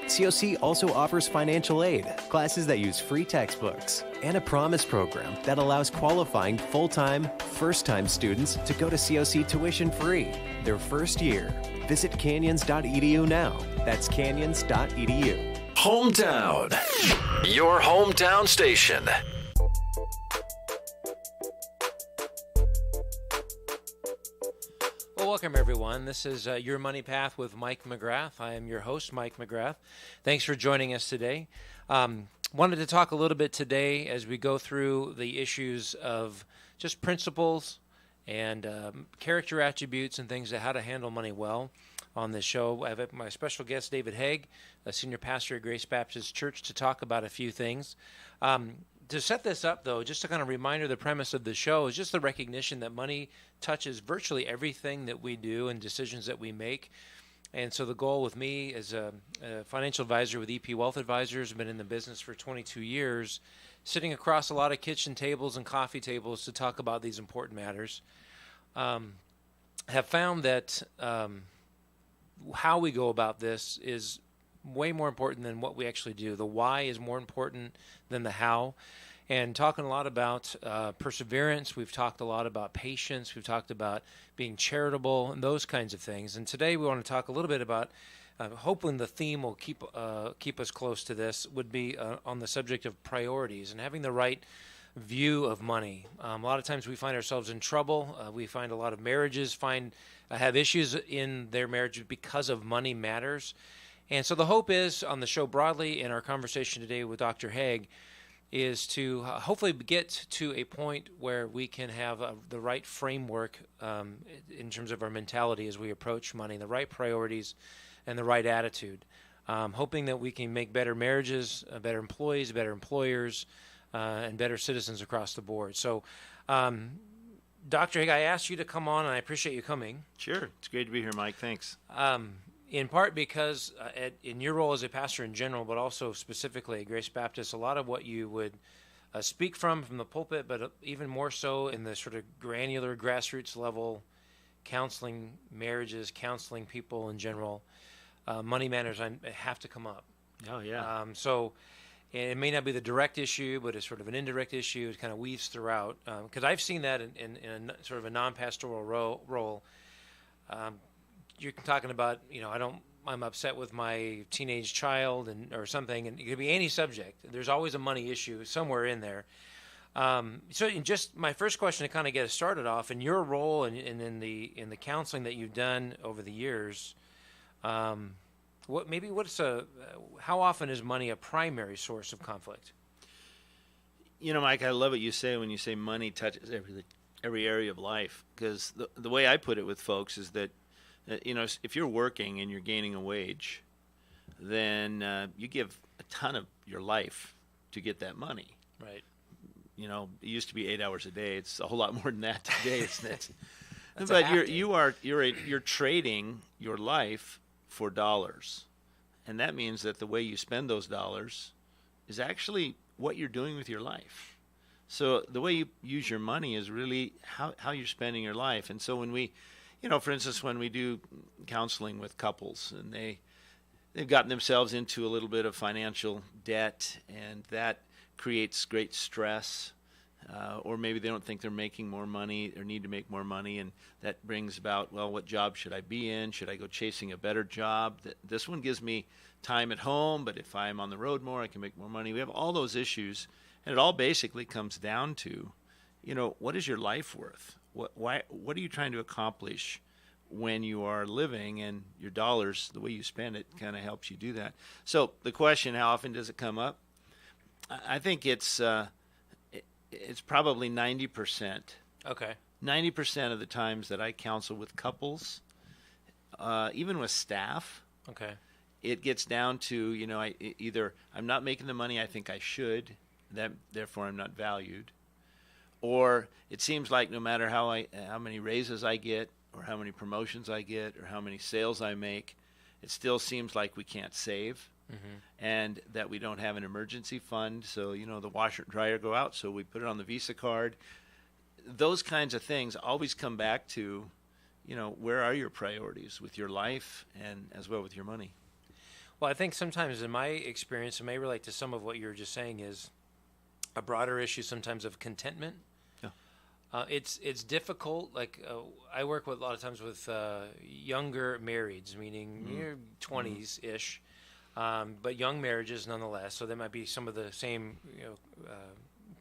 COC also offers financial aid, classes that use free textbooks, and a promise program that allows qualifying full-time, first-time students to go to COC tuition-free their first year. Visit canyons.edu now. That's canyons.edu. Hometown. Your hometown station. Well, welcome everyone. This is Your Money Path with Mike McGrath. I am your host, Mike McGrath. Thanks for joining us today. Wanted to talk a little bit today as we go through the issues of just principles and character attributes and things of how to handle money well. On this show, I have my special guest, David Haig, a senior pastor at Grace Baptist Church, to talk about a few things. To set this up, though, just a kind of reminder, the premise of the show is just the recognition that money touches virtually everything that we do and decisions that we make. And so the goal with me as a financial advisor with EP Wealth Advisors, I've been in the business for 22 years, sitting across a lot of kitchen tables and coffee tables to talk about these important matters. Have found that how we go about this is way more important than what we actually do. The why is more important than the how. And talking a lot about perseverance, we've talked a lot about patience, we've talked about being charitable and those kinds of things. And today we want to talk a little bit about, hoping the theme will keep us close to this, would be on the subject of priorities and having the right view of money. A lot of times we find ourselves in trouble. We find a lot of marriages have issues in their marriage because of money matters. And so the hope is, on the show broadly, in our conversation today with Dr. Haig, is to hopefully get to a point where we can have the right framework in terms of our mentality as we approach money, the right priorities, and the right attitude. Hoping that we can make better marriages, better employees, better employers, and better citizens across the board. So, Dr. Haig, I asked you to come on, and I appreciate you coming. Sure. It's great to be here, Mike. Thanks. In part because in your role as a pastor in general, but also specifically at Grace Baptist, a lot of what you would speak from the pulpit, but even more so in the sort of granular grassroots level, counseling marriages, counseling people in general, money matters have to come up. Oh, yeah. So it may not be the direct issue, but it's sort of an indirect issue. It kind of weaves throughout. Because I've seen that in a sort of a non-pastoral role. You're talking about, I'm upset with my teenage child or something, and it could be any subject. There's always a money issue somewhere in there. So just my first question to kind of get us started off, in your role and in the counseling that you've done over the years, how often is money a primary source of conflict? Mike, I love what you say when you say money touches every area of life, because the way I put it with folks is that, if you're working and you're gaining a wage, then you give a ton of your life to get that money. Right. It used to be 8 hours a day. It's a whole lot more than that today, isn't it? That's But you're trading your life for dollars, and that means that the way you spend those dollars is actually what you're doing with your life. So the way you use your money is really how you're spending your life. And so when we, for instance, when we do counseling with couples and they've gotten themselves into a little bit of financial debt, and that creates great stress, or maybe they don't think they're making more money or need to make more money, and that brings about, well, what job should I be in? Should I go chasing a better job? This one gives me time at home, but if I'm on the road more, I can make more money. We have all those issues, and it all basically comes down to, what is your life worth? What are you trying to accomplish when you are living, and your dollars, the way you spend it, kind of helps you do that. So the question, how often does it come up? I think it's probably 90%. Okay. 90% of the times that I counsel with couples, even with staff, okay, it gets down to, either I'm not making the money I think I should, therefore I'm not valued, or it seems like no matter how many raises I get, or how many promotions I get, or how many sales I make, it still seems like we can't save, and that we don't have an emergency fund. So, the washer and dryer go out, so we put it on the Visa card. Those kinds of things always come back to, where are your priorities with your life and as well with your money? Well, I think sometimes in my experience, it may relate to some of what you were just saying, is a broader issue sometimes of contentment. Yeah. It's difficult. Like I work with a lot of times with younger marrieds, meaning you're 20s ish, but young marriages nonetheless. So there might be some of the same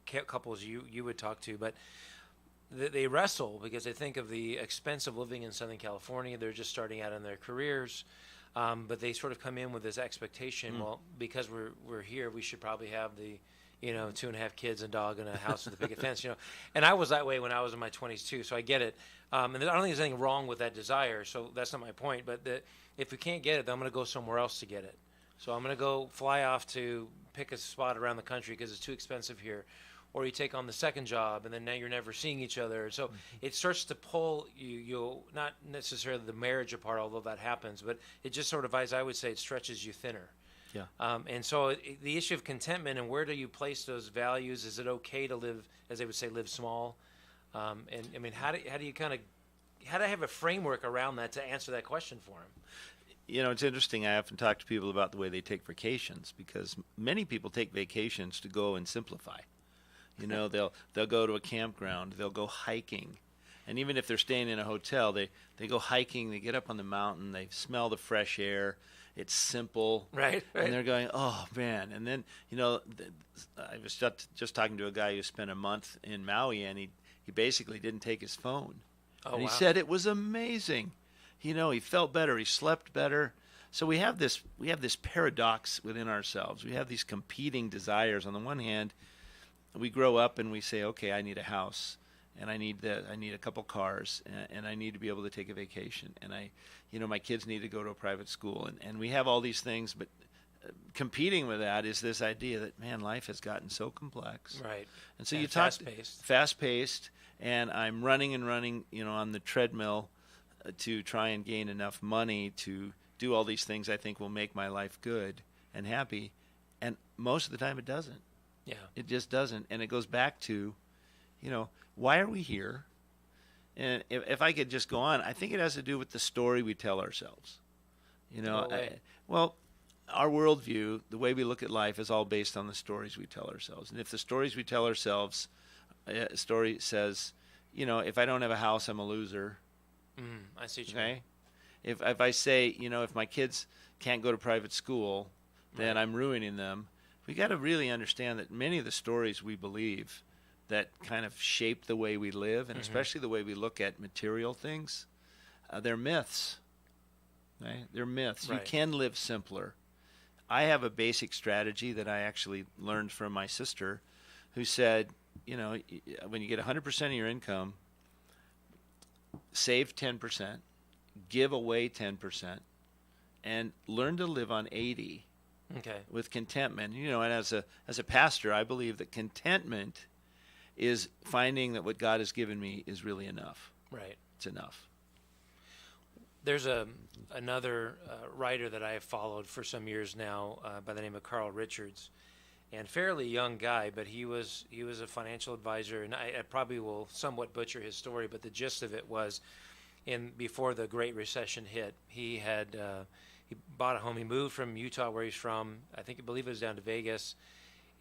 couples you would talk to, but they wrestle because they think of the expense of living in Southern California. They're just starting out in their careers, but they sort of come in with this expectation. Well, because we're here, we should probably have the 2.5 kids and dog and a house with a picket fence, And I was that way when I was in my 20s too, so I get it. And I don't think there's anything wrong with that desire, so that's not my point. But if we can't get it, then I'm going to go somewhere else to get it. So I'm going to go fly off to pick a spot around the country because it's too expensive here. Or you take on the second job, and then now you're never seeing each other. So it starts to pull you, not necessarily the marriage apart, although that happens, but it just sort of, as I would say, it stretches you thinner. Yeah. And so the issue of contentment and where do you place those values? Is it okay to live, as they would say, live small? And I mean, how do you have a framework around that to answer that question for him? It's interesting. I often talk to people about the way they take vacations, because many people take vacations to go and simplify. They'll go to a campground, they'll go hiking. And even if they're staying in a hotel, they go hiking, they get up on the mountain, they smell the fresh air. It's simple, right? And they're going, oh man! And then I was just talking to a guy who spent a month in Maui, and he basically didn't take his phone. Oh, and he wow. said it was amazing. He felt better, he slept better. So we have this paradox within ourselves. We have these competing desires. On the one hand, we grow up and we say, okay, I need a house. And I need a couple cars, and I need to be able to take a vacation, and my kids need to go to a private school, and we have all these things, but competing with that is this idea that, man, life has gotten so complex, right? And so and you talk fast-paced, and I'm running on the treadmill to try and gain enough money to do all these things I think will make my life good and happy, and most of the time it doesn't. Yeah, it just doesn't, and it goes back to, why are we here? And if I could just go on, I think it has to do with the story we tell ourselves. Well, our worldview, the way we look at life, is all based on the stories we tell ourselves. And if the stories we tell ourselves, a story says, if I don't have a house, I'm a loser. I see what you mean. If I say, if my kids can't go to private school, then I'm ruining them. We got to really understand that many of the stories we believe that kind of shape the way we live, and especially the way we look at material things, they're myths. Right? They're myths. Right. You can live simpler. I have a basic strategy that I actually learned from my sister, who said, when you get 100% of your income, save 10%, give away 10%, and learn to live on 80%. Okay. With contentment. And as a pastor, I believe that contentment is finding that what God has given me is really enough. Right. It's enough. There's another writer that I have followed for some years now by the name of Carl Richards, and fairly young guy, but he was a financial advisor, and I probably will somewhat butcher his story, but the gist of it was, before the Great Recession hit, he bought a home. He moved from Utah, where he's from. I believe it was down to Vegas.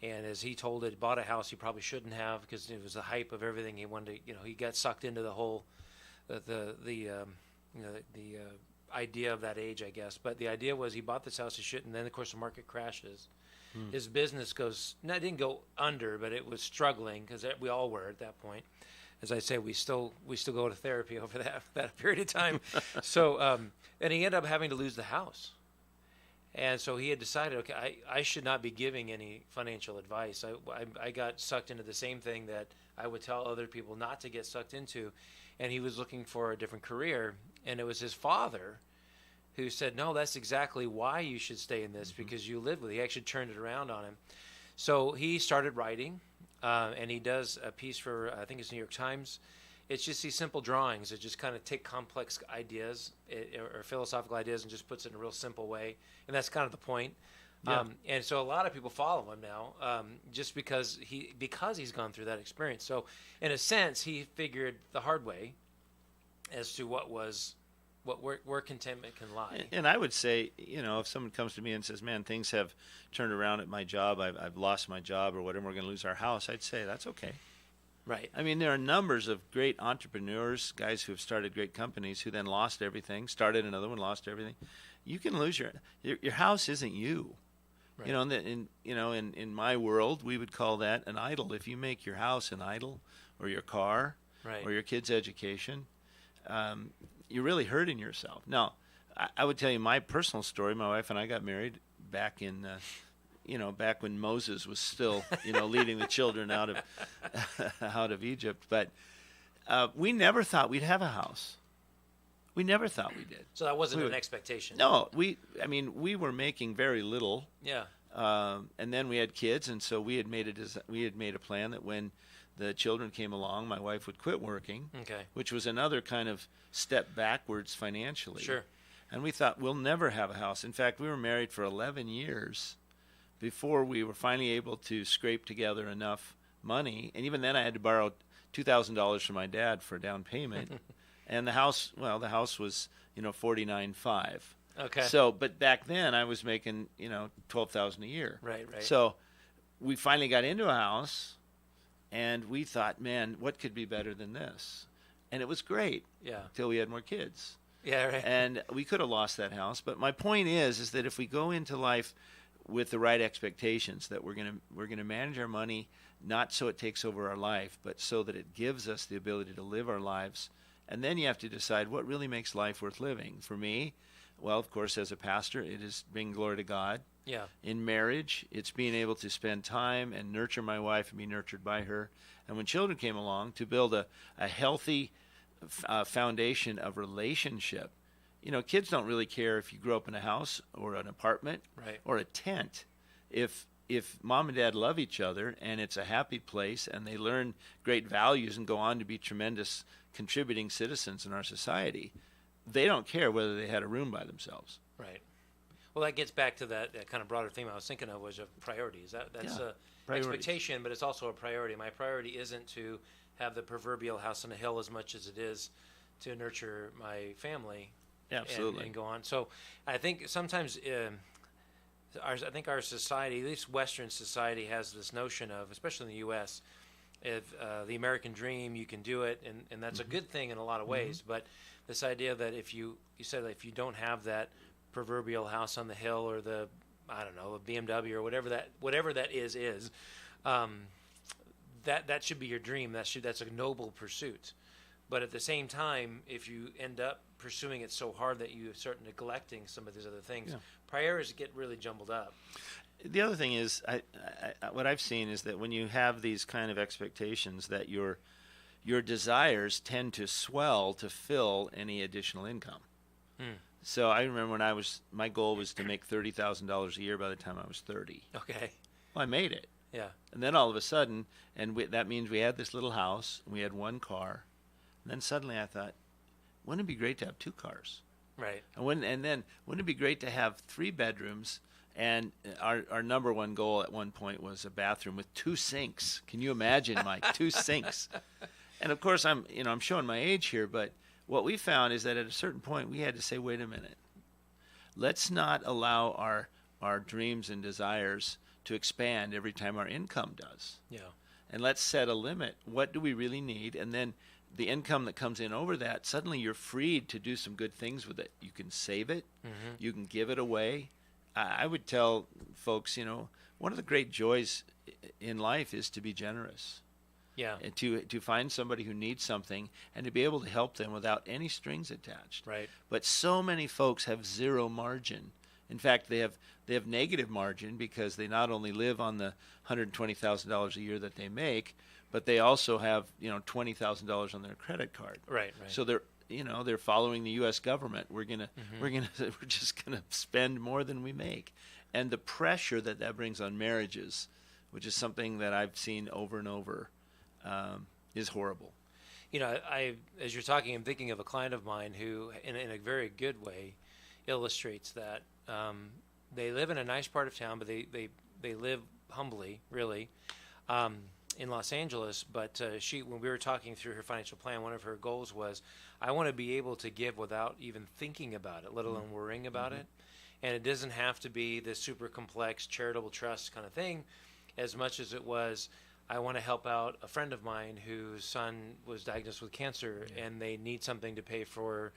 And as he told it, bought a house he probably shouldn't have because it was the hype of everything he wanted to, he got sucked into the whole, the idea of that age, I guess. But the idea was he bought this house he shouldn't, and then of course the market crashes. His business didn't go under, but it was struggling because we all were at that point. As I say, we still go to therapy over that period of time. So, and he ended up having to lose the house. And so he had decided, okay, I should not be giving any financial advice. I got sucked into the same thing that I would tell other people not to get sucked into. And he was looking for a different career. And it was his father who said, no, that's exactly why you should stay in this, because you live with it. He actually turned it around on him. So he started writing, and he does a piece for, I think it's New York Times. It's just these simple drawings that just kind of take complex ideas or philosophical ideas and just puts it in a real simple way. And that's kind of the point. Yeah. And so a lot of people follow him now just because he's gone through that experience. So in a sense, he figured the hard way as to what was where contentment can lie. And I would say, if someone comes to me and says, man, things have turned around at my job, I've lost my job or whatever, we're going to lose our house, I'd say that's okay. Right. I mean, there are numbers of great entrepreneurs, guys who have started great companies who then lost everything, started another one, lost everything. You can lose your house isn't you. Right. In my world, we would call that an idol. If you make your house an idol, or your car, right. or your kid's education, you're really hurting yourself. Now, I would tell you my personal story. My wife and I got married back in, back when Moses was still, leading the children out of Egypt. But we never thought we'd have a house. We never thought we did. So that wasn't an expectation. No, we were making very little. Yeah. And then we had kids, and so we had made a plan that when the children came along, my wife would quit working. Okay. Which was another kind of step backwards financially. Sure. And we thought we'll never have a house. In fact, we were married for 11 years before we were finally able to scrape together enough money. And even then, I had to borrow $2,000 from my dad for a down payment. And the house was, $49,500. Okay. So, but back then I was making, $12,000 a year. Right. So we finally got into a house, and we thought, man, what could be better than this? And it was great. Yeah. Till we had more kids. Yeah, right. And we could have lost that house. But my point is that if we go into life with the right expectations, that we're gonna manage our money not so it takes over our life, but so that it gives us the ability to live our lives. And then you have to decide what really makes life worth living. For me, well, of course, as a pastor, it is bringing glory to God. Yeah. In marriage, it's being able to spend time and nurture my wife and be nurtured by her. And when children came along, to build a healthy foundation of relationship. Kids don't really care if you grow up in a house or an apartment or a tent. If mom and dad love each other and it's a happy place and they learn great values and go on to be tremendous contributing citizens in our society, they don't care whether they had a room by themselves. Right. Well, that gets back to that kind of broader theme I was thinking of, was of priorities. That's a expectation, but it's also a priority. My priority isn't to have the proverbial house on a hill as much as it is to nurture my family. Absolutely. And go on. So I think sometimes our society, at least Western society, has this notion of, especially in the U.S., if the American dream, you can do it, and that's a good thing in a lot of ways. But this idea that if you said that if you don't have that proverbial house on the hill or the a BMW or whatever that is that should be your dream. That's a noble pursuit. But at the same time, if you end up pursuing it so hard that you start neglecting some of these other things, priorities get really jumbled up. The other thing is, what I've seen is that when you have these kind of expectations, that your desires tend to swell to fill any additional income. So I remember when my goal was to make $30,000 a year by the time I was 30. Okay. Well, I made it. Yeah. And then all of a sudden, that means we had this little house, and we had one car. And then suddenly I thought, wouldn't it be great to have 2 cars? Right. And then wouldn't it be great to have 3 bedrooms? And our number one goal at one point was a bathroom with 2 sinks. Can you imagine, Mike? 2 sinks. And of course, I'm showing my age here, but what we found is that at a certain point we had to say, wait a minute. Let's not allow our dreams and desires to expand every time our income does. Yeah. And let's set a limit. What do we really need? And then the income that comes in over that, suddenly you're freed to do some good things with it. You can save it. You can give it away. I would tell folks, one of the great joys in life is to be generous. Yeah. And to find somebody who needs something and to be able to help them without any strings attached. Right. But so many folks have zero margin. In fact, they have negative margin because they not only live on the $120,000 a year that they make, but they also have $20,000 on their credit card. Right. So they're following the U.S. government. We're just gonna spend more than we make, and the pressure that brings on marriages, which is something that I've seen over and over, is horrible. As you're talking, I'm thinking of a client of mine who, in a very good way, illustrates that. They live in a nice part of town, but they live humbly, really. in Los Angeles, but when we were talking through her financial plan, one of her goals was, I want to be able to give without even thinking about it, let alone worrying about it. And it doesn't have to be this super complex charitable trust kind of thing, as much as it was, I want to help out a friend of mine whose son was diagnosed with cancer, and they need something to pay for,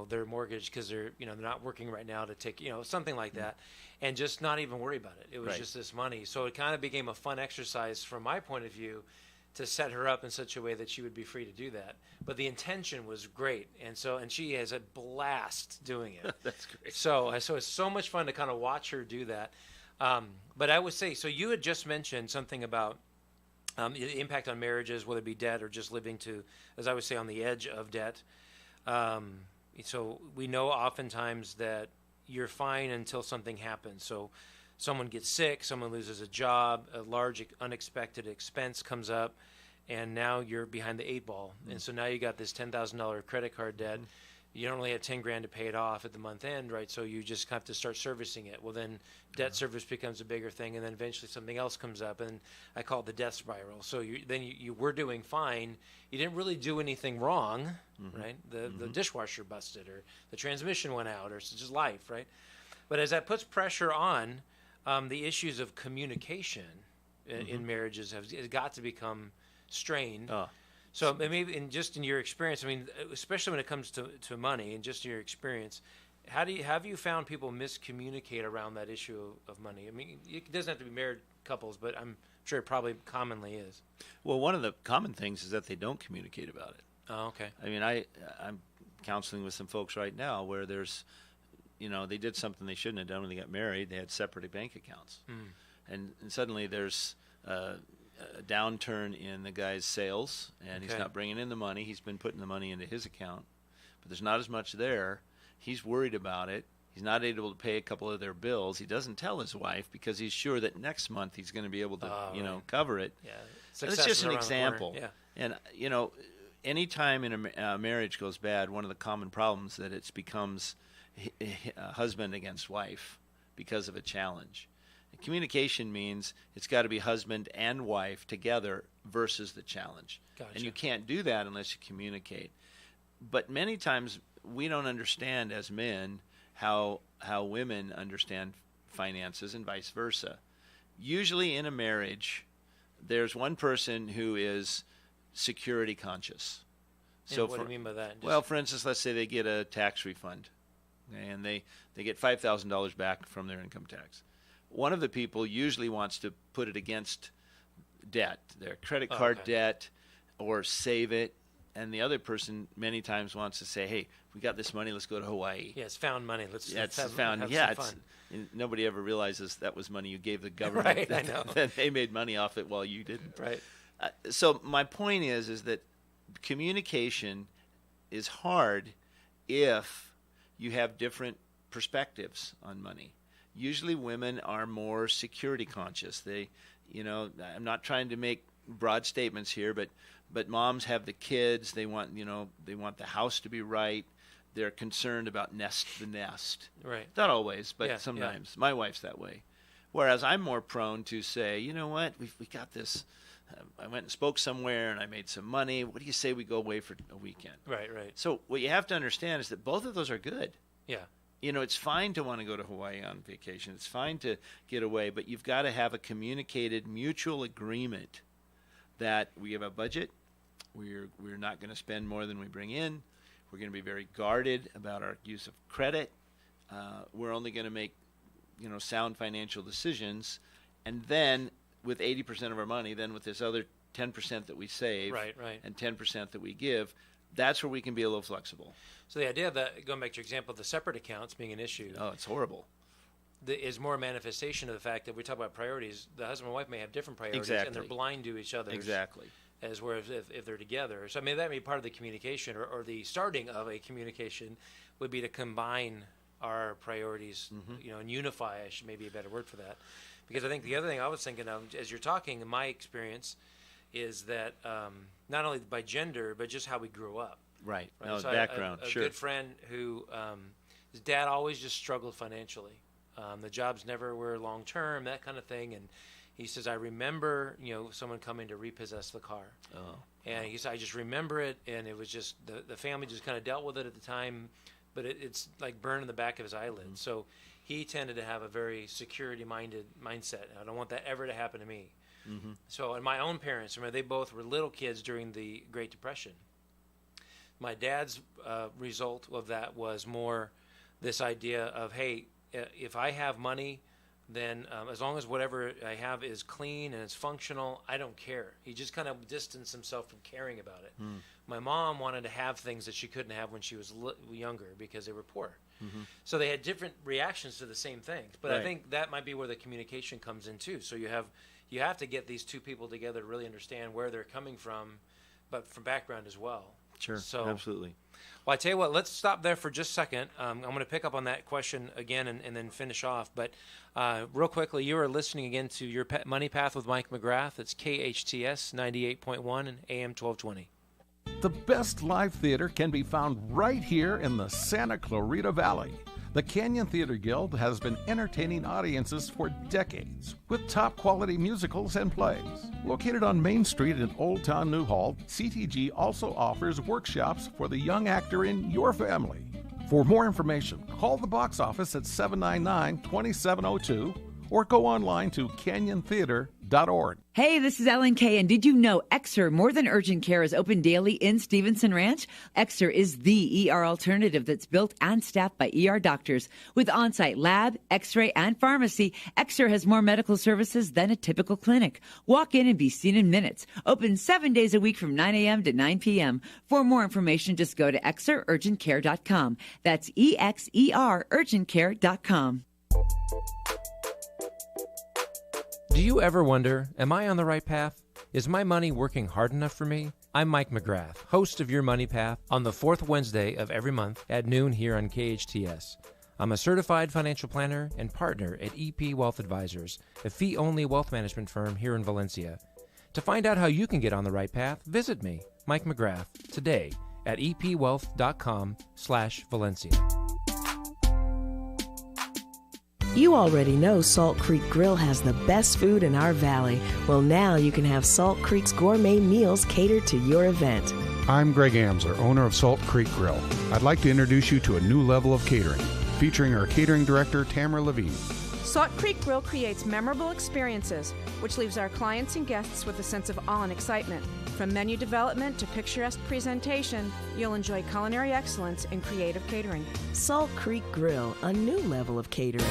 their mortgage because they're not working right now to take, something like that, and just not even worry about it. It was just this money. So it kind of became a fun exercise from my point of view to set her up in such a way that she would be free to do that. But the intention was great. And she has a blast doing it. That's great. So it's so much fun to kind of watch her do that. But I would say, so you had just mentioned something about the impact on marriages, whether it be debt or just living as I would say, on the edge of debt. So we know oftentimes that you're fine until something happens. So someone gets sick, someone loses a job, a large unexpected expense comes up, and now you're behind the 8 ball. And so now you got this $10,000 credit card debt. You don't only have 10 grand to pay it off at the month end, right? So you just have to start servicing it. Well, then debt service becomes a bigger thing, and then eventually something else comes up, and I call it the death spiral. So you were doing fine. You didn't really do anything wrong, right? The dishwasher busted, or the transmission went out, or it's just life, right? But as that puts pressure on, the issues of communication in marriages has got to become strained. So maybe in your experience, I mean, especially when it comes to money, and just in your experience, have you found people miscommunicate around that issue of money? I mean, it doesn't have to be married couples, but I'm sure it probably commonly is. Well, one of the common things is that they don't communicate about it. Oh, okay. I mean, I'm counseling with some folks right now where there's, they did something they shouldn't have done when they got married. They had separate bank accounts. And suddenly there's a downturn in the guy's sales, and he's not bringing in the money. He's been putting the money into his account, but there's not as much there. He's worried about it. He's not able to pay a couple of their bills. He doesn't tell his wife because he's sure that next month he's going to be able to, cover it. Yeah, it's just an example. Yeah. And, anytime in a marriage goes bad, one of the common problems that it becomes husband against wife because of a challenge. Communication means it's got to be husband and wife together versus the challenge. Gotcha. And you can't do that unless you communicate. But many times we don't understand as men how women understand finances and vice versa. Usually in a marriage, there's one person who is security conscious. And so what do you mean by that? Well, for instance, let's say they get a tax refund, and they get $5,000 back from their income tax. One of the people usually wants to put it against debt, their credit card debt, or save it. And the other person many times wants to say, hey, we got this money, let's go to Hawaii. Yeah, it's found money. Let's have some fun. And nobody ever realizes that was money you gave the government. Right, I know. That they made money off it while you didn't. Right. So my point is that communication is hard if you have different perspectives on money. Usually women are more security conscious. They, I'm not trying to make broad statements here, but moms have the kids. They want the house to be right. They're concerned about the nest. Right. Not always, but sometimes. Yeah. My wife's that way. Whereas I'm more prone to say, you know what, we got this. I went and spoke somewhere and I made some money. What do you say we go away for a weekend? Right. So what you have to understand is that both of those are good. Yeah. It's fine to want to go to Hawaii on vacation. It's fine to get away, but you've got to have a communicated mutual agreement that we have a budget. We're not going to spend more than we bring in. We're going to be very guarded about our use of credit. We're only going to make, sound financial decisions. And then with 80% of our money, then with this other 10% that we save, right. and 10% that we give, that's where we can be a little flexible. So the idea that, going back to your example of the separate accounts being an issue. Oh, it's horrible. Is more a manifestation of the fact that we talk about priorities. The husband and wife may have different priorities, and they're blind to each other. Exactly. As whereas if they're together. So I mean, that may be part of the communication, or the starting of a communication would be to combine our priorities, and unify, maybe a better word for that. Because I think the other thing I was thinking of, as you're talking, in my experience, is that not only by gender, but just how we grew up. Right. No, so background, a sure. good friend who, his dad always just struggled financially. The jobs never were long-term, that kind of thing. And He says, I remember, someone coming to repossess the car. Oh. And he said, I just remember it, and it was just, the family just kind of dealt with it at the time, but it's like burned in the back of his eyelid. Mm-hmm. So he tended to have a very security-minded mindset. I don't want that ever to happen to me. Mm-hmm. So, and my own parents, remember, they both were little kids during the Great Depression. My dad's result of that was more this idea of, hey, if I have money, then as long as whatever I have is clean and it's functional, I don't care. He just kind of distanced himself from caring about it. Mm. My mom wanted to have things that she couldn't have when she was younger because they were poor. Mm-hmm. So they had different reactions to the same things. But right. I think that might be where the communication comes in too. So you have to get these two people together to really understand where they're coming from, but from background as well. Sure, so, absolutely. Well, I tell you what, let's stop there for just a second. I'm going to pick up on that question again and then finish off. But real quickly, you are listening again to Your Money Path with Mike McGrath. It's KHTS 98.1 and AM 1220. The best live theater can be found right here in the Santa Clarita Valley. The Canyon Theater Guild has been entertaining audiences for decades with top-quality musicals and plays. Located on Main Street in Old Town Newhall, CTG also offers workshops for the young actor in your family. For more information, call the box office at 799-2702 or go online to canyontheater.org. Hey, this is Ellen Kay, and did you know Exer More Than Urgent Care is open daily in Stevenson Ranch? Exer is the ER alternative that's built and staffed by ER doctors. With on-site lab, x-ray, and pharmacy, Exer has more medical services than a typical clinic. Walk in and be seen in minutes. Open 7 days a week from 9 a.m. to 9 p.m. For more information, just go to exerurgentcare.com. That's EXER urgentcare.com. Do you ever wonder, am I on the right path? Is my money working hard enough for me? I'm Mike McGrath, host of Your Money Path on the fourth Wednesday of every month at noon here on KHTS. I'm a certified financial planner and partner at EP Wealth Advisors, a fee-only wealth management firm here in Valencia. To find out how you can get on the right path, visit me, Mike McGrath, today at epwealth.com/Valencia. You already know Salt Creek Grill has the best food in our valley. Well, now you can have Salt Creek's gourmet meals catered to your event. I'm Greg Amsler, owner of Salt Creek Grill. I'd like to introduce you to a new level of catering, featuring our catering director, Tamara Levine. Salt Creek Grill creates memorable experiences, which leaves our clients and guests with a sense of awe and excitement. From menu development to picturesque presentation, you'll enjoy culinary excellence and creative catering. Salt Creek Grill, a new level of catering.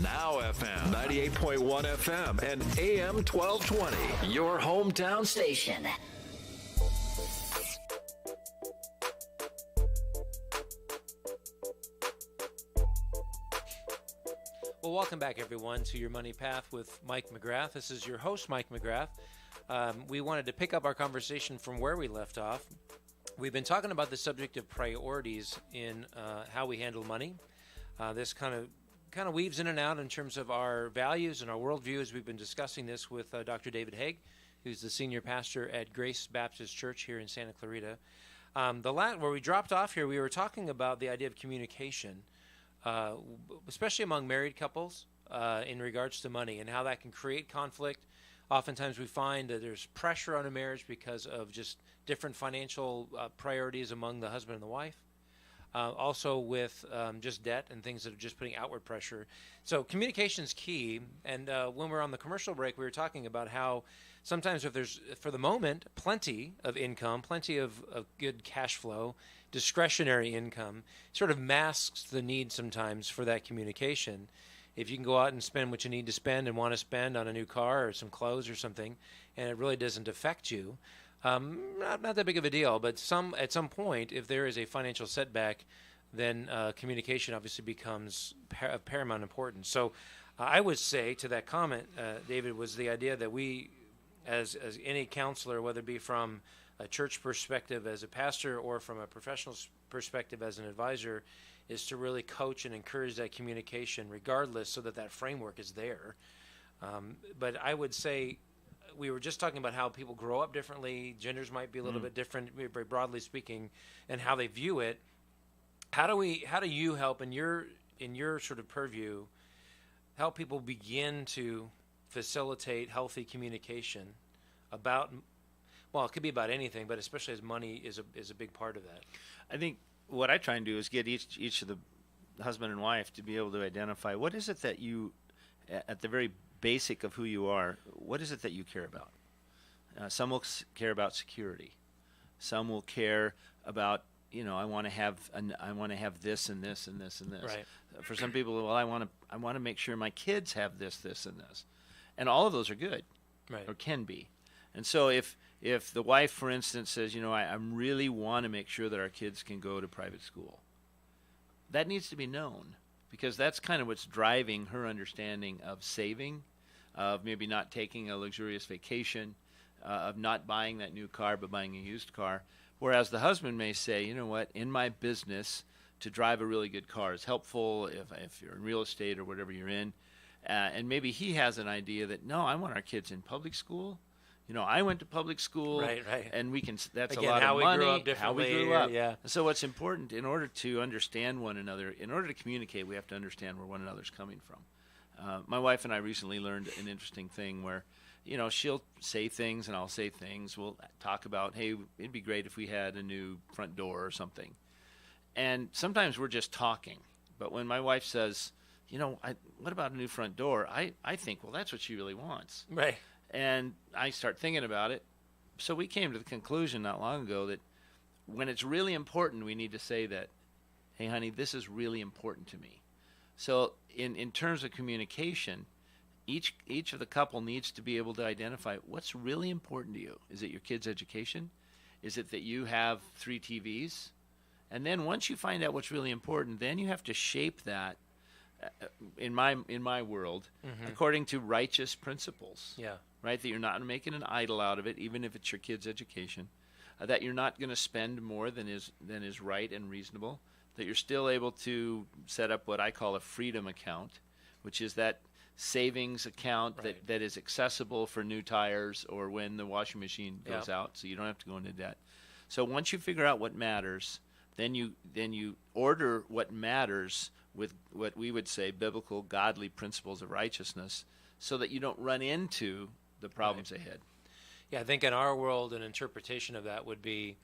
Now FM 98.1 FM and AM 1220. Your hometown station. Well, welcome back, everyone, to Your Money Path with Mike McGrath. This is your host, Mike McGrath. We wanted to pick up our conversation from where we left off. We've been talking about the subject of priorities in how we handle money. This kind of weaves in and out in terms of our values and our worldview, as we've been discussing this with Dr. David Haig, who's the senior pastor at Grace Baptist Church here in Santa Clarita. Where we dropped off here, we were talking about the idea of communication, especially among married couples, in regards to money and how that can create conflict. Oftentimes we find that there's pressure on a marriage because of just different financial priorities among the husband and the wife. Also with just debt and things that are just putting outward pressure. So communication is key. And when we're on the commercial break, we were talking about how sometimes if there's, for the moment, plenty of income, plenty of good cash flow, discretionary income, sort of masks the need sometimes for that communication. If you can go out and spend what you need to spend and want to spend on a new car or some clothes or something, and it really doesn't affect you, not that big of a deal. But at some point, if there is a financial setback, then communication obviously becomes of paramount importance. So I would say to that comment, David, was the idea that we, as any counselor, whether it be from a church perspective as a pastor or from a professional perspective as an advisor, is to really coach and encourage that communication regardless, so that that framework is there. But I would say, we were just talking about how people grow up differently, genders might be a little bit different, very broadly speaking, and how they view it. How do you help in your sort of purview help people begin to facilitate healthy communication about, well, it could be about anything, but especially as money is a big part of that. I think what I try and do is get each of the husband and wife to be able to identify what is it that you, at the very basic of who you are, what is it that you care about? Some will care about security. Some will care about, I want to have this and this and this and this. Right. For some people, well, I want to make sure my kids have this, this, and this, and all of those are good, right, or can be. And so if the wife, for instance, says, I really want to make sure that our kids can go to private school, that needs to be known, because that's kind of what's driving her understanding of saving, of maybe not taking a luxurious vacation, of not buying that new car but buying a used car. Whereas the husband may say, you know what, in my business, to drive a really good car is helpful if you're in real estate or whatever you're in. And maybe he has an idea that, no, I want our kids in public school. I went to public school, right. And we can. That's Again, a lot how of we money. Grew up how we differently, grew up. Yeah. So what's important in order to understand one another, in order to communicate, we have to understand where one another's coming from. My wife and I recently learned an interesting thing where, she'll say things and I'll say things. We'll talk about, hey, it'd be great if we had a new front door or something. And sometimes we're just talking. But when my wife says, what about a new front door? I think, well, that's what she really wants. Right. And I start thinking about it. So we came to the conclusion not long ago that when it's really important, we need to say that, hey, honey, this is really important to me. So in terms of communication, each of the couple needs to be able to identify what's really important to you. Is it your kid's education? Is it that you have 3 TVs? And then once you find out what's really important, then you have to shape that, in my world, according to righteous principles. Yeah. Right? That you're not making an idol out of it, even if it's your kid's education. That you're not going to spend more than is right and reasonable. That you're still able to set up what I call a freedom account, which is that savings account that is accessible for new tires or when the washing machine goes out, so you don't have to go into debt. So once you figure out what matters, then you order what matters with what we would say biblical, godly principles of righteousness, so that you don't run into the problems ahead. Yeah, I think in our world, an interpretation of that would be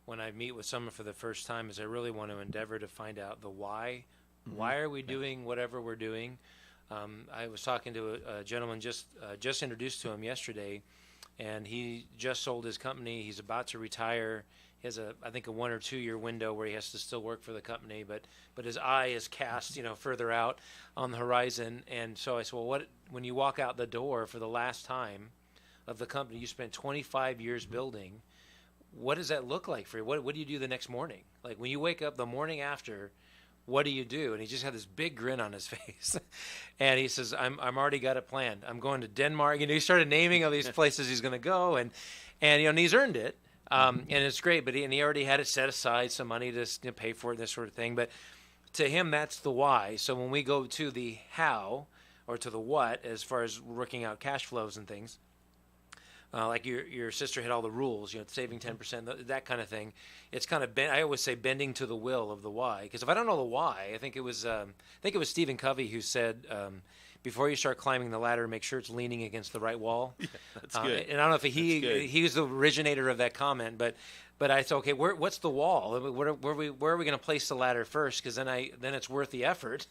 when I meet with someone for the first time is I really want to endeavor to find out the why. Mm-hmm. Why are we doing whatever we're doing? I was talking to a gentleman just introduced to him yesterday, and he just sold his company. He's about to retire. He has I think a 1 or 2 year window where he has to still work for the company, but his eye is cast, further out on the horizon. And so I said, well, when you walk out the door for the last time of the company you spent 25 years building, what does that look like for you? What do you do the next morning? Like when you wake up the morning after, what do you do? And he just had this big grin on his face. And he says, I'm already got it planned. I'm going to Denmark. He started naming all these places he's going to go. And he's earned it. And it's great. But he already had it set aside, some money to pay for it, this sort of thing. But to him, that's the why. So when we go to the how or to the what, as far as working out cash flows and things, like your sister had all the rules, saving 10%, that kind of thing. It's kind of I always say bending to the will of the why, because if I don't know the why, I think it was Stephen Covey who said, before you start climbing the ladder, make sure it's leaning against the right wall. Yeah, that's good. And I don't know if he was the originator of that comment, but I said, okay, what's the wall? Where are we going to place the ladder first? Because then it's worth the effort,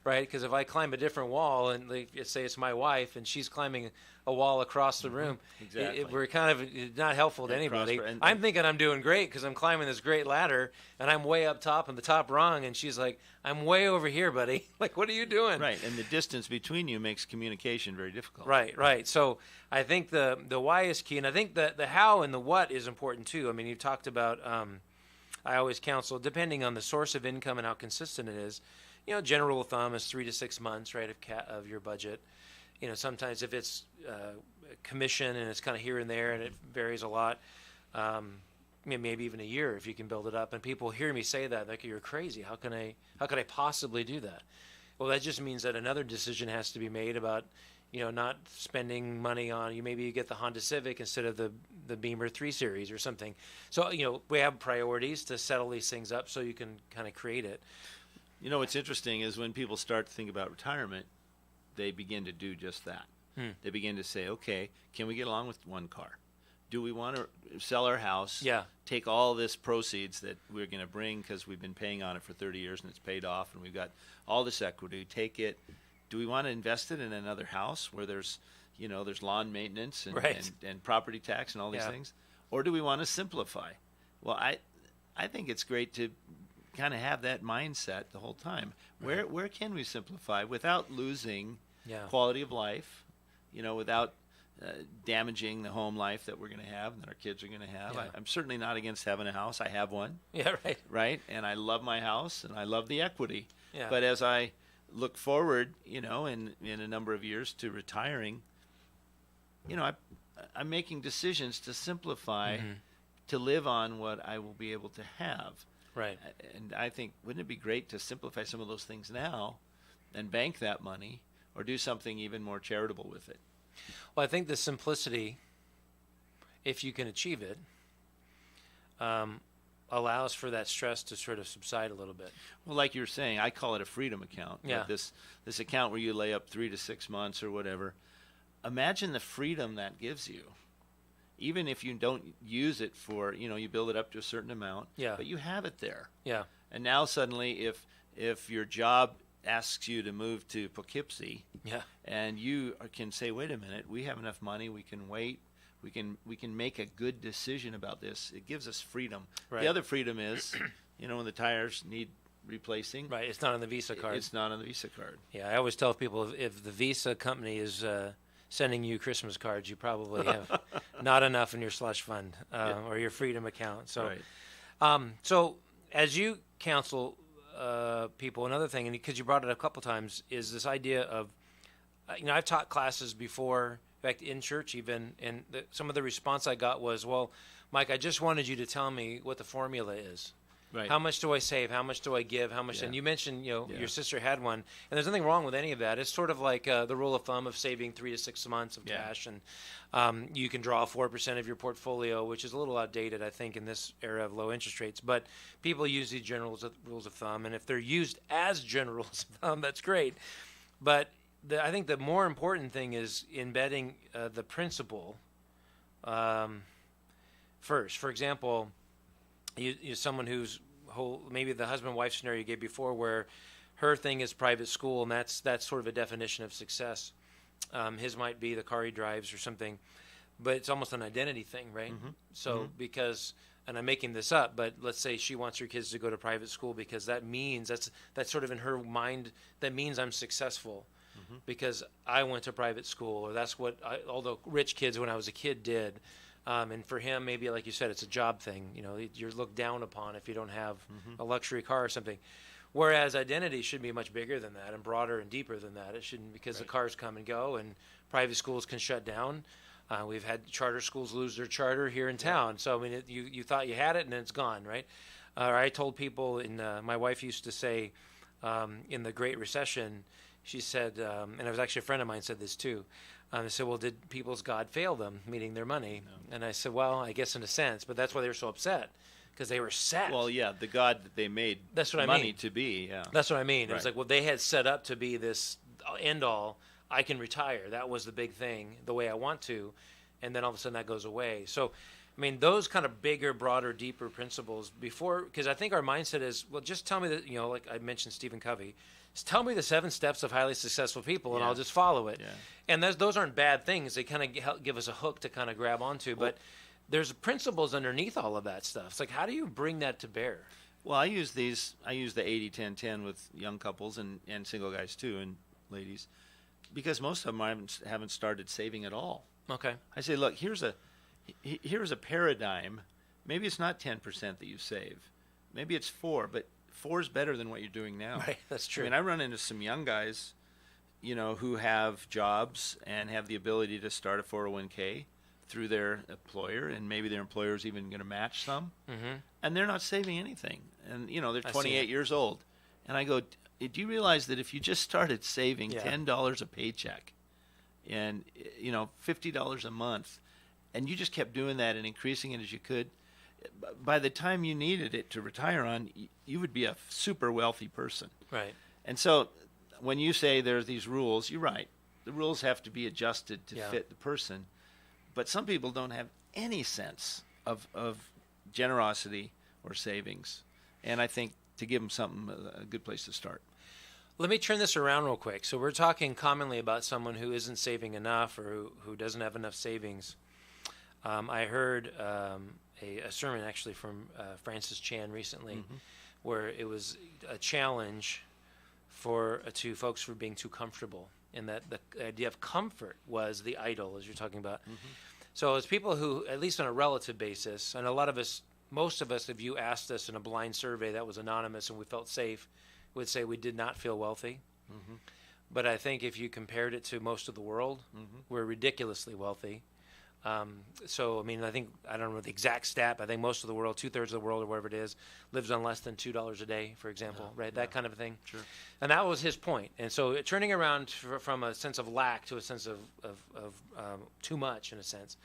right? Because if I climb a different wall and say it's my wife and she's climbing a wall across the room, exactly. We're kind of not helpful to anybody. I'm thinking I'm doing great because I'm climbing this great ladder and I'm way up top on the top rung, and she's like, I'm way over here, buddy. Like, what are you doing? Right, and the distance between you makes communication very difficult. Right. So I think the why is key, and I think the how and the what is important too. I mean, you talked about, I always counsel, depending on the source of income and how consistent it is, general rule of thumb is 3 to 6 months, right, of your budget. Sometimes if it's commission and it's kind of here and there and it varies a lot, maybe even a year if you can build it up. And people hear me say that, like, you're crazy. How can I possibly do that? Well, that just means that another decision has to be made about, not spending money on, maybe you get the Honda Civic instead of the Beamer 3 Series or something. So, we have priorities to settle these things up so you can kind of create it. What's interesting is when people start to think about retirement, they begin to do just that. They begin to say, okay, can we get along with one car? Do we want to sell our house, take all this proceeds that we're going to bring because we've been paying on it for 30 years and it's paid off and we've got all this equity, take it. Do we want to invest it in another house where there's lawn maintenance and property tax and all these things? Or do we want to simplify? Well, I think it's great to kind of have that mindset the whole time. Where can we simplify without losing quality of life, without damaging the home life that we're going to have and that our kids are going to have. I'm certainly not against having a house. I have one. Yeah, right. Right? And I love my house and I love the equity. Yeah. But as I look forward, in a number of years to retiring, I'm making decisions to simplify, to live on what I will be able to have. Right. And I think, wouldn't it be great to simplify some of those things now and bank that money or do something even more charitable with it? Well, I think the simplicity, if you can achieve it, allows for that stress to sort of subside a little bit. Well, like you were saying, I call it a freedom account. Yeah. Like this account where you lay up 3 to 6 months or whatever. Imagine the freedom that gives you. Even if you don't use it for, you build it up to a certain amount, but you have it there. Yeah. And now suddenly if your job asks you to move to Poughkeepsie, and you can say, wait a minute, we have enough money, we can wait, we can make a good decision about this. It gives us freedom. Right. The other freedom is, when the tires need replacing. Right, it's not on the Visa card. It's not on the Visa card. Yeah, I always tell people if the Visa company is sending you Christmas cards, you probably have not enough in your slush fund or your freedom account. So, so as you counsel people, another thing, and because you brought it up a couple times, is this idea of, I've taught classes before, in fact, in church even, and some of the response I got was, well, Mike, I just wanted you to tell me what the formula is. Right. How much do I save? How much do I give? How much? And you mentioned, your sister had one, and there's nothing wrong with any of that. It's sort of like the rule of thumb of saving 3 to 6 months of cash, and you can draw 4% of your portfolio, which is a little outdated, I think, in this era of low interest rates. But people use these general rules of thumb, and if they're used as general rules of thumb, that's great. But I think the more important thing is embedding the principle first. For example, you're someone who's maybe the husband-wife scenario you gave before, where her thing is private school, and that's sort of a definition of success. His might be the car he drives or something, but it's almost an identity thing, right? So because, and I'm making this up, but let's say she wants her kids to go to private school because that means that's sort of in her mind, that means I'm successful because I went to private school, or that's what all the rich kids when I was a kid did. And for him, maybe like you said, it's a job thing. You're looked down upon if you don't have a luxury car or something. Whereas identity should be much bigger than that and broader and deeper than that. It shouldn't, because the cars come and go and private schools can shut down. We've had charter schools lose their charter here in town. So, I mean, you thought you had it and then it's gone, right? I told people, my wife used to say in the Great Recession, she said, and it was actually a friend of mine said this too, they said, well, did people's God fail them, meaning their money? No. And I said, well, I guess in a sense, but that's why they were so upset, because they were set. Well, yeah, the God that they made money to be, yeah. That's what I mean. Right. It was like, well, they had set up to be this end-all. I can retire. That was the big thing, the way I want to, and then all of a sudden that goes away. So, I mean, those kind of bigger, broader, deeper principles before, because I think our mindset is, well, just tell me that, like I mentioned Stephen Covey, just tell me the 7 steps of highly successful people, and I'll just follow it. Yeah. And those aren't bad things. They kind of give us a hook to kind of grab onto. But there's principles underneath all of that stuff. It's like, how do you bring that to bear? Well, I use the 80-10-10 with young couples and single guys too, and ladies, because most of them haven't started saving at all. Okay. I say, look, here's a paradigm. Maybe it's not 10% that you save. Maybe it's 4, but 4 is better than what you're doing now. Right, that's true. I mean, I run into some young guys, who have jobs and have the ability to start a 401k through their employer, and maybe their employer is even going to match some, and they're not saving anything. And, they're 28 years old. And I go, do you realize that if you just started saving $10 a paycheck and, $50 a month, and you just kept doing that and increasing it as you could, by the time you needed it to retire on, you would be a super wealthy person. Right. And so when you say there's these rules, you're right. The rules have to be adjusted to fit the person. But some people don't have any sense of generosity or savings. And I think to give them something, a good place to start. Let me turn this around real quick. So we're talking commonly about someone who isn't saving enough or who doesn't have enough savings. I heard a sermon actually from Francis Chan recently, where it was a challenge to folks for being too comfortable, and that the idea of comfort was the idol, as you're talking about. So it's people who, at least on a relative basis, and a lot of us, most of us, if you asked us in a blind survey that was anonymous and we felt safe, would say we did not feel wealthy. But I think if you compared it to most of the world, we're ridiculously wealthy. So, I mean, I don't know the exact stat, but I think most of the world, 2/3 of the world or whatever it is, lives on less than $2 a day, for example, right? That kind of a thing. Sure. And that was his point. And so turning around from a sense of lack to a sense of too much, in a sense,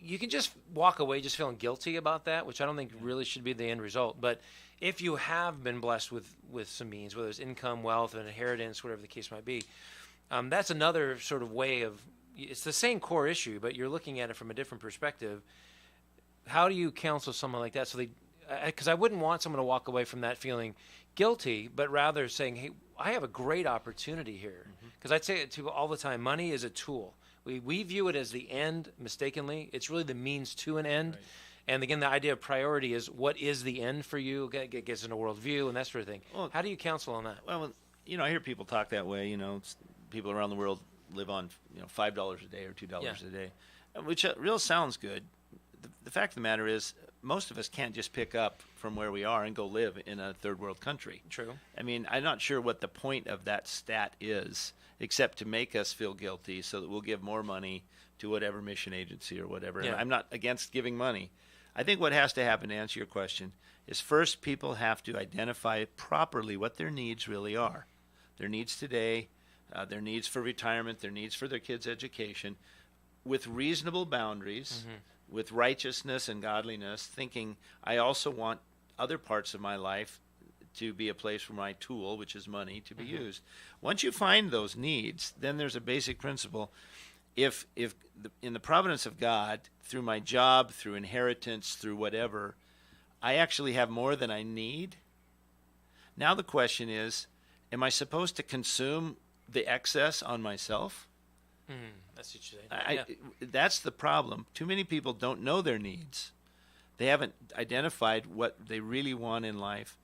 you can just walk away just feeling guilty about that, which I don't think really should be the end result. But if you have been blessed with some means, whether it's income, wealth, an inheritance, whatever the case might be, that's another sort of way of, it's the same core issue, but you're looking at it from a different perspective. How do you counsel someone like that? So because I wouldn't want someone to walk away from that feeling guilty, but rather saying, hey, I have a great opportunity here. Because I'd say it to all the time, money is a tool. We view it as the end mistakenly. It's really the means to an end. Right. And again, the idea of priority is what is the end for you? It gets into worldview and that sort of thing. Well, how do you counsel on that? Well, I hear people talk that way. People around the world live on $5 a day or $2 a day, which real sounds good. The fact of the matter is, most of us can't just pick up from where we are and go live in a third world country. True. I mean, I'm not sure what the point of that stat is, except to make us feel guilty so that we'll give more money to whatever mission agency or whatever. Yeah. And I'm not against giving money. I think what has to happen, to answer your question, is first people have to identify properly what their needs really are. Their needs today, their needs for retirement, their needs for their kids' education, with reasonable boundaries, with righteousness and godliness, thinking I also want other parts of my life to be a place for my tool, which is money, to be used. Once you find those needs, then there's a basic principle. If in the providence of God, through my job, through inheritance, through whatever, I actually have more than I need, now the question is, am I supposed to consume the excess on myself? That's what you're saying. That's the problem. Too many people don't know their needs. They haven't identified what they really want in life.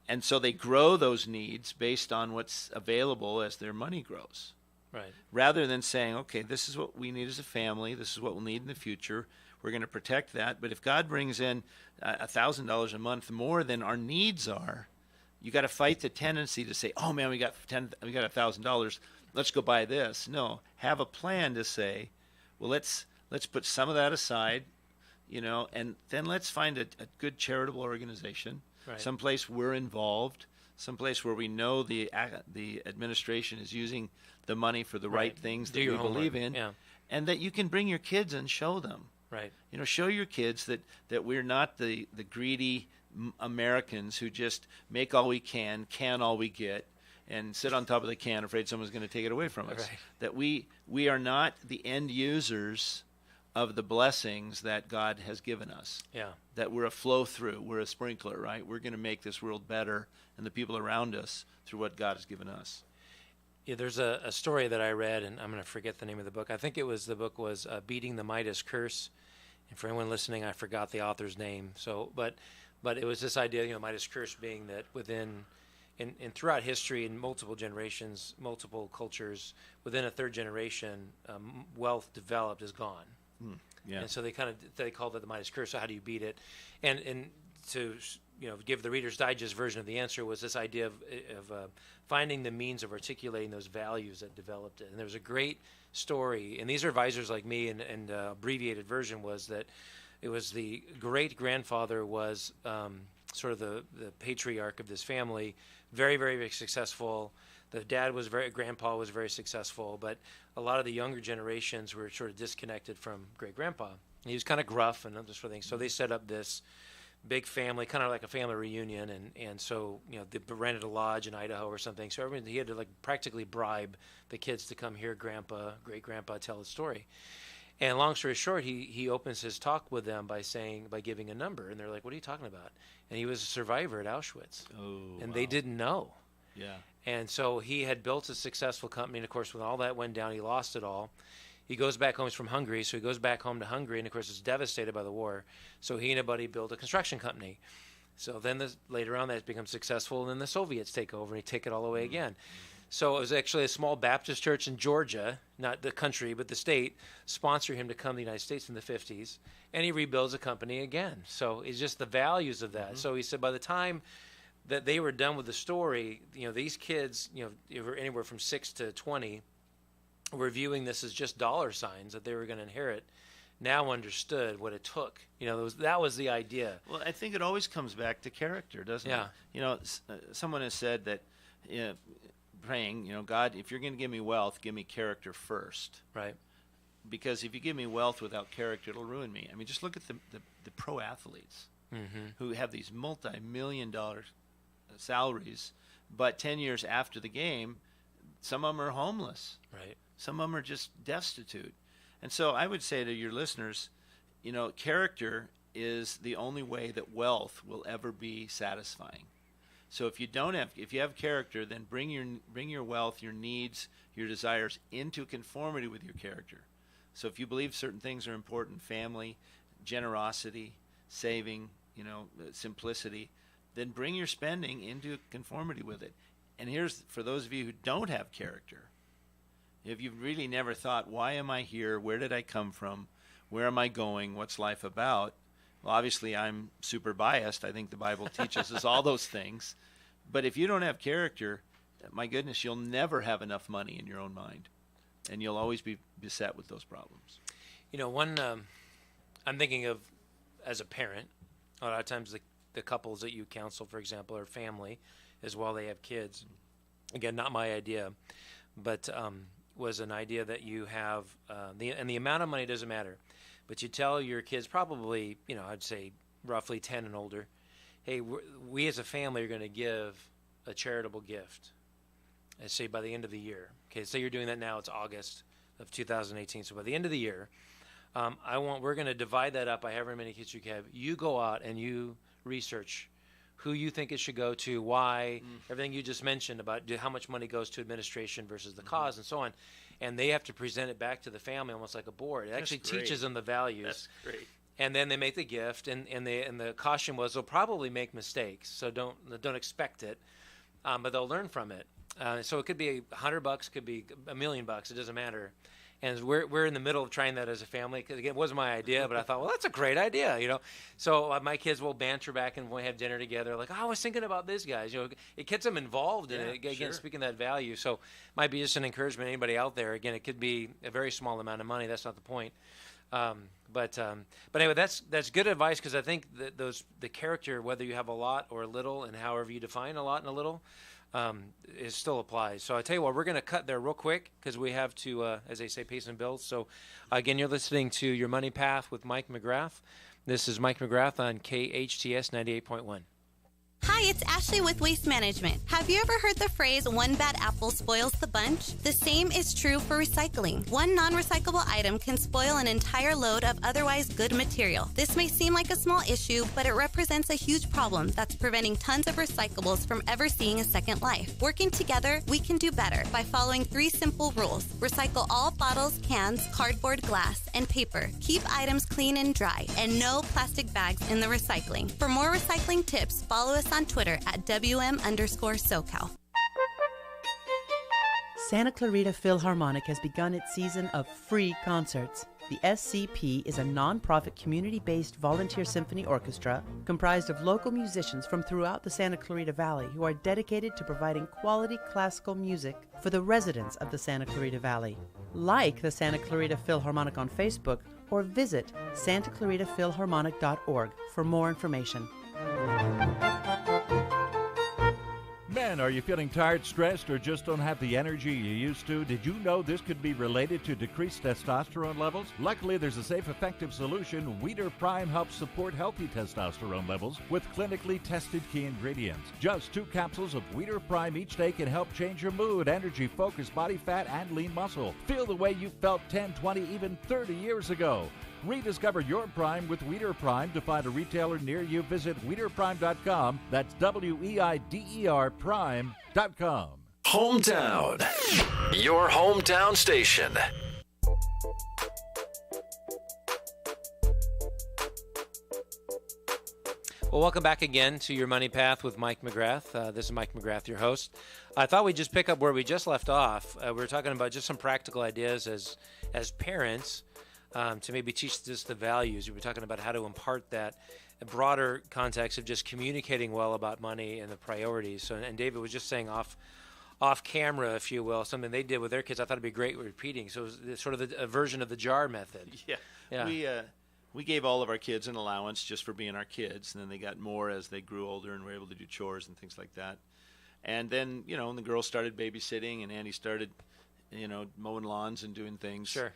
And so they grow those needs based on what's available as their money grows. Right. Rather than saying, okay, this is what we need as a family. This is what we'll need in the future. We're going to protect that. But if God brings in $1,000 a month more than our needs are, you got to fight the tendency to say, "Oh man, we got $1,000. Let's go buy this." No, have a plan to say, "Well, let's put some of that aside, and then let's find a good charitable organization, someplace we're involved, someplace where we know the administration is using the money for the right things that we believe in, and that you can bring your kids and show them." Right. Show your kids that we're not the greedy Americans who just make all we can all we get, and sit on top of the can afraid someone's going to take it away from us. Right. That we are not the end users of the blessings that God has given us. Yeah. That we're a flow through, we're a sprinkler, right? We're going to make this world better and the people around us through what God has given us. Yeah, there's a story that I read, and I'm going to forget the name of the book. I think the book was Beating the Midas Curse. And for anyone listening, I forgot the author's name. So, but it was this idea, Midas Curse being that within, and throughout history, in multiple generations, multiple cultures, within a third generation, wealth developed is gone. Yeah. And so they called it the Midas Curse. So how do you beat it? And to give the Reader's Digest version of the answer was this idea of finding the means of articulating those values that developed it. And there was a great story, and these are advisors like me, and abbreviated version was that it was the great-grandfather was sort of the patriarch of this family, very, very, very successful. The grandpa was very successful, but a lot of the younger generations were sort of disconnected from great-grandpa. He was kind of gruff and other sort of things. So they set up this big family, kind of like a family reunion, and so they rented a lodge in Idaho or something. So he had to like practically bribe the kids to come hear great grandpa tell his story. And long story short, he opens his talk with them by giving a number, and they're like, "What are you talking about?" And he was a survivor at Auschwitz, and they didn't know. Yeah. And so he had built a successful company, and of course, when all that went down, he lost it all. He goes back home. He's from Hungary, so he goes back home to Hungary, and of course, is devastated by the war. So he and a buddy build a construction company. So then later on, that becomes successful, and then the Soviets take over, and he take it all away again. So it was actually a small Baptist church in Georgia, not the country, but the state, sponsored him to come to the United States in the 50s, and he rebuilds the company again. So it's just the values of that. So he said by the time that they were done with the story, these kids, were anywhere from 6 to 20, were viewing this as just dollar signs that they were going to inherit. Now understood what it took. That was the idea. Well, I think it always comes back to character, doesn't it? Someone has said that praying, God, if you're going to give me wealth, give me character first. Right. Because if you give me wealth without character, it'll ruin me. I mean, just look at the pro athletes who have these multi-million-dollar salaries, but 10 years after the game, some of them are homeless. Right. Some of them are just destitute. And so I would say to your listeners, character is the only way that wealth will ever be satisfying. So if you have character, then bring your wealth, your needs, your desires into conformity with your character. So if you believe certain things are important, family, generosity, saving, simplicity, then bring your spending into conformity with it. And here's for those of you who don't have character. If you've really never thought, why am I here? Where did I come from? Where am I going? What's life about? Well, obviously, I'm super biased. I think the Bible teaches us all those things. But if you don't have character, my goodness, you'll never have enough money in your own mind. And you'll always be beset with those problems. I'm thinking of, as a parent, a lot of times the couples that you counsel, for example, are family as well. They have kids. Again, not my idea, but was an idea that you have, and the amount of money doesn't matter. But you tell your kids, probably, I'd say roughly 10 and older, hey, we as a family are going to give a charitable gift, let's say by the end of the year. Okay, say you're doing that now, it's August of 2018. So by the end of the year, we're going to divide that up by however many kids you have. You go out and you research who you think it should go to, why, everything you just mentioned about how much money goes to administration versus the cause and so on. And they have to present it back to the family almost like a board. It actually teaches them the values. That's great. And then they make the gift, and the caution was they'll probably make mistakes, so don't expect it, but they'll learn from it. So it could be $100, could be $1 million, it doesn't matter. And we're in the middle of trying that as a family, because again, it wasn't my idea, but I thought, well, that's a great idea, So my kids will banter back and we'll have dinner together, like, I was thinking about this, guys. It gets them involved in it. Again, speaking of that value. So might be just an encouragement to anybody out there. Again, it could be a very small amount of money. That's not the point. But anyway, that's good advice, because I think that the character, whether you have a lot or a little, and however you define a lot and a little, it still applies. So I tell you what, we're going to cut there real quick because we have to, as they say, pay some bills. So again, you're listening to Your Money Path with Mike McGrath. This is Mike McGrath on KHTS 98.1. Hi, it's Ashley with Waste Management. Have you ever heard the phrase, one bad apple spoils the bunch? The same is true for recycling. One non-recyclable item can spoil an entire load of otherwise good material. This may seem like a small issue, but it represents a huge problem that's preventing tons of recyclables from ever seeing a second life. Working together, we can do better by following 3 simple rules. Recycle all bottles, cans, cardboard, glass, and paper. Keep items clean and dry, and no plastic bags in the recycling. For more recycling tips, follow us on Twitter at WM_SoCal. Santa Clarita Philharmonic has begun its season of free concerts. The SCP is a non-profit community-based volunteer symphony orchestra comprised of local musicians from throughout the Santa Clarita Valley who are dedicated to providing quality classical music for the residents of the Santa Clarita Valley. Like the Santa Clarita Philharmonic on Facebook or visit santaclaritaphilharmonic.org for more information. again. Are you feeling tired, stressed, or just don't have the energy you used to? Did you know this could be related to decreased testosterone levels? Luckily, there's a safe, effective solution. Weeder Prime helps support healthy testosterone levels with clinically tested key ingredients. Just 2 capsules of Weeder Prime each day can help change your mood, energy, focus, body fat, and lean muscle. Feel the way you felt 10, 20, even 30 years ago. Rediscover your Prime with Weeder Prime. To find a retailer near you, visit WeederPrime.com. That's WEIDER Prime.com. Hometown. Your hometown station. Well, welcome back again to Your Money Path with Mike McGrath. This is Mike McGrath, your host. I thought we'd just pick up where we just left off. We were talking about just some practical ideas as parents to maybe teach just the values. We were talking about how to impart that a broader context of just communicating well about money and the priorities. So, and David was just saying off camera, if you will, something they did with their kids. I thought it'd be great repeating. So it was sort of a version of the jar method. Yeah. We gave all of our kids an allowance just for being our kids, and then they got more as they grew older and were able to do chores and things like that. And then, when the girls started babysitting and Andy started, mowing lawns and doing things. Sure.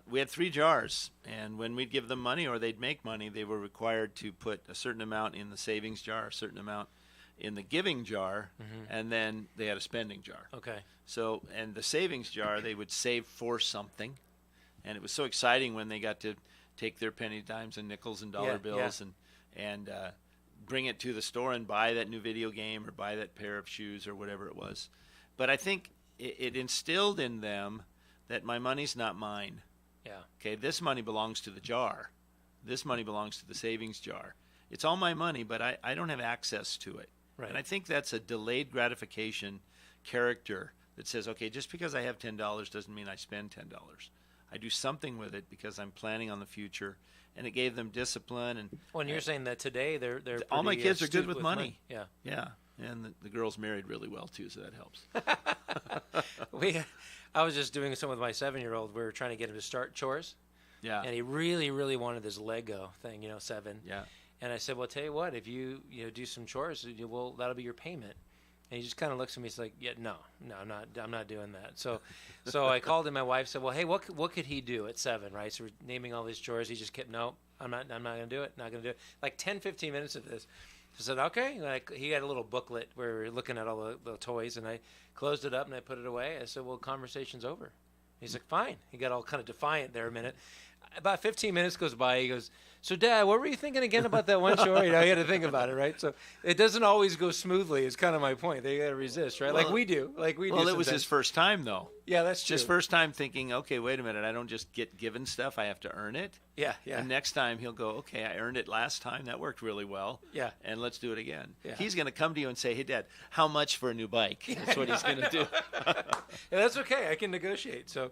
We had 3 jars, and when we'd give them money or they'd make money, they were required to put a certain amount in the savings jar, a certain amount in the giving jar, and then they had a spending jar. Okay. So, and the savings jar, they would save for something, and it was so exciting when they got to take their penny dimes and nickels and dollar bills and bring it to the store and buy that new video game or buy that pair of shoes or whatever it was. But I think it instilled in them that my money's not mine. Yeah. Okay, this money belongs to the jar. This money belongs to the savings jar. It's all my money, but I don't have access to it. Right. And I think that's a delayed gratification character that says, okay, just because I have $10 doesn't mean I spend $10. I do something with it because I'm planning on the future, and it gave them discipline. And when you're saying that today, they're all my pretty, kids are good with money. Yeah, and the girls married really well too, so that helps. I was just doing some with my 7-year-old. We were trying to get him to start chores. Yeah, and he really, really wanted this Lego thing. 7. Yeah, and I said, well, tell you what, if you do some chores, that'll be your payment. And he just kind of looks at me. He's like, "Yeah, no, I'm not doing that." So I called him. My wife said, "Well, hey, what could he do at 7, right?" So we're naming all these chores. He just kept, "No, I'm not going to do it. Not going to do it." Like 10, 15 minutes of this. I said, "Okay." Like he had a little booklet where we were looking at all the toys, and I closed it up and I put it away. I said, "Well, conversation's over." He's like, "Fine." He got all kind of defiant there a minute. About 15 minutes goes by. He goes, "So, Dad, what were you thinking again about that one chore?" You had to think about it, right? So it doesn't always go smoothly. Is kind of my point. They got to resist, right? Well, like we do. Well, it was his first time, though. Yeah, that's true. His first time thinking, okay, wait a minute. I don't just get given stuff. I have to earn it. Yeah. And next time he'll go, okay, I earned it last time. That worked really well. Yeah. And let's do it again. Yeah. He's going to come to you and say, hey, Dad, how much for a new bike? That's what he's going to do. Yeah, that's okay. I can negotiate. So,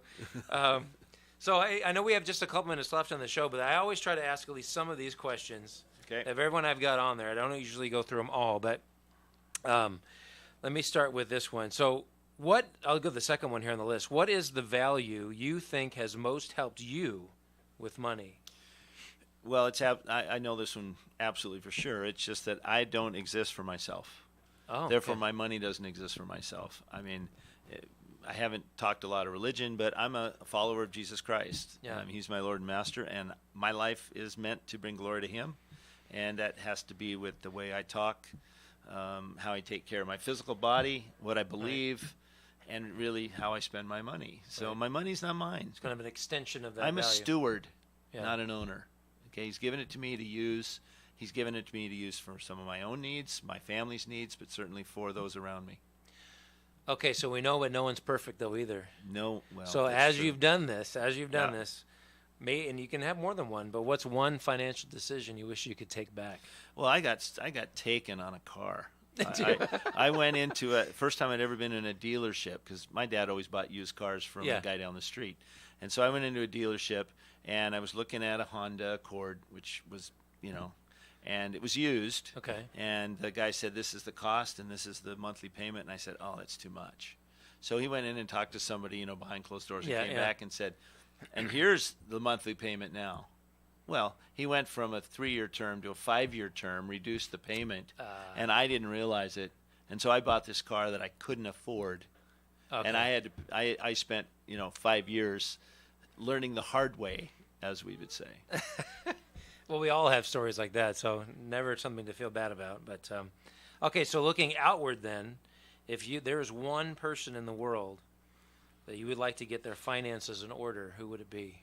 So I know we have just a couple minutes left on the show, but I always try to ask at least some of these questions of everyone I've got on there. I don't usually go through them all, but let me start with this one. So I'll go the second one here on the list. What is the value you think has most helped you with money? Well, I know this one absolutely for sure. It's just that I don't exist for myself. Therefore, my money doesn't exist for myself. I mean, I haven't talked a lot of religion, but I'm a follower of Jesus Christ. Yeah. He's my Lord and Master, and my life is meant to bring glory to Him, and that has to be with the way I talk, how I take care of my physical body, what I believe, and really how I spend my money. So my money's not mine. It's kind of an extension of that I'm value. a steward, not an owner. Okay, He's given it to me to use. He's given it to me to use for some of my own needs, my family's needs, but certainly for those around me. Okay, so we know, but no one's perfect though either. No, well. So as you've done this, and you can have more than one, but what's one financial decision you wish you could take back? Well, I got taken on a car. I went into first time I'd ever been in a dealership because my dad always bought used cars from a guy down the street, and so I went into a dealership and I was looking at a Honda Accord, which was and it was used. Okay. And the guy said, this is the cost and this is the monthly payment. And I said, oh, that's too much. So he went in and talked to somebody, behind closed doors and came back and said, and here's the monthly payment now. Well, he went from a 3-year term to a 5-year term, reduced the payment, and I didn't realize it. And so I bought this car that I couldn't afford. Okay. And I spent 5 years learning the hard way, as we would say. Well, we all have stories like that, so never something to feel bad about. But okay, so looking outward then, if there is one person in the world that you would like to get their finances in order, who would it be?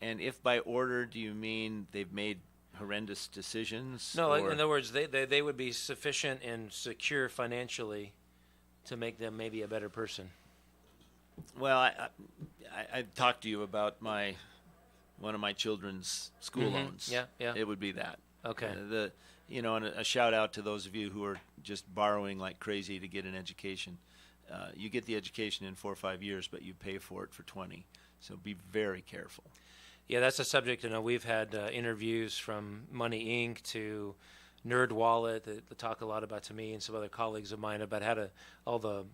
And if by order, do you mean they've made horrendous decisions? No, in other words, they would be sufficient and secure financially to make them maybe a better person. Well, I talked to you about one of my children's school loans. Yeah. It would be that. Okay. And a shout out to those of you who are just borrowing like crazy to get an education. You get the education in 4 or 5 years, but you pay for it for 20. So be very careful. Yeah, that's a subject. We've had interviews from Money Inc. to Nerd Wallet that talk a lot about, to me and some other colleagues of mine, about how to, all the,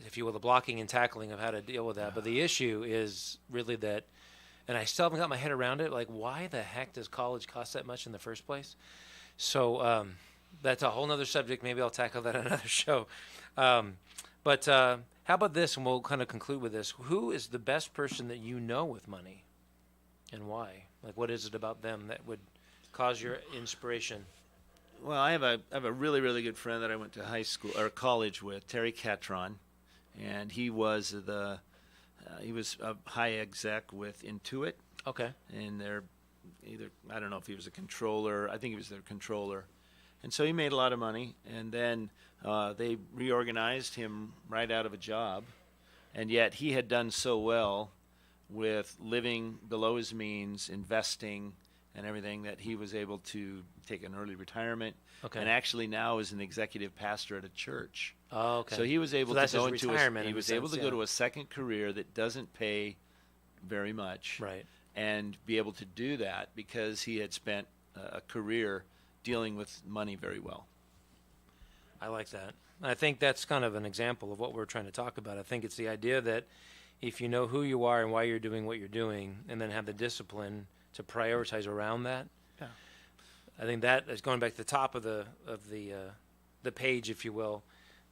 if you will, the blocking and tackling of how to deal with that. But the issue is really that, and I still haven't got my head around it, like, why the heck does college cost that much in the first place? So that's a whole nother subject. Maybe I'll tackle that on another show. But how about this, and we'll kind of conclude with this. Who is the best person that you know with money, and why? Like, what is it about them that would cause your inspiration? Well, I have a really, really good friend that I went to high school or college with, Terry Catron, and he was a high exec with Intuit. Okay. And I don't know if he was a controller. I think he was their controller. And so he made a lot of money, and then they reorganized him right out of a job, and yet he had done so well with living below his means, investing, and everything, that he was able to take an early retirement, and actually now is an executive pastor at a church. Oh, okay. So he was able to go into go to a second career that doesn't pay very much, right? And be able to do that because he had spent a career dealing with money very well. I like that. I think that's kind of an example of what we're trying to talk about. I think it's the idea that if you know who you are and why you're doing what you're doing, and then have the discipline to prioritize around that. Yeah. I think that is going back to the top of the page, if you will.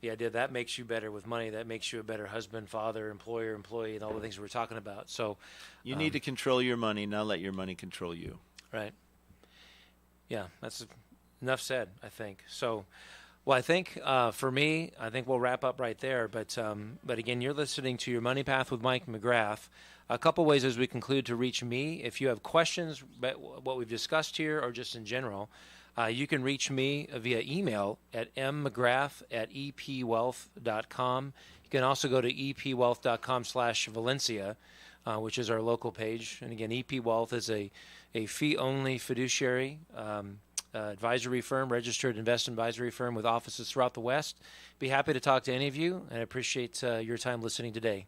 The idea that makes you better with money, that makes you a better husband, father, employer, employee, and all the things we're talking about. So you need to control your money, not let your money control you. Right. Yeah, that's enough said, I think. So, well, I think for me, I think we'll wrap up right there. But again, you're listening to Your Money Path with Mike McGrath. A couple ways as we conclude to reach me. If you have questions about what we've discussed here or just in general, you can reach me via email at mcgrath@epwealth.com. You can also go to epwealth.com/Valencia, which is our local page. And again, EP Wealth is a fee-only fiduciary advisory firm, registered investment advisory firm with offices throughout the West. Be happy to talk to any of you, and I appreciate your time listening today.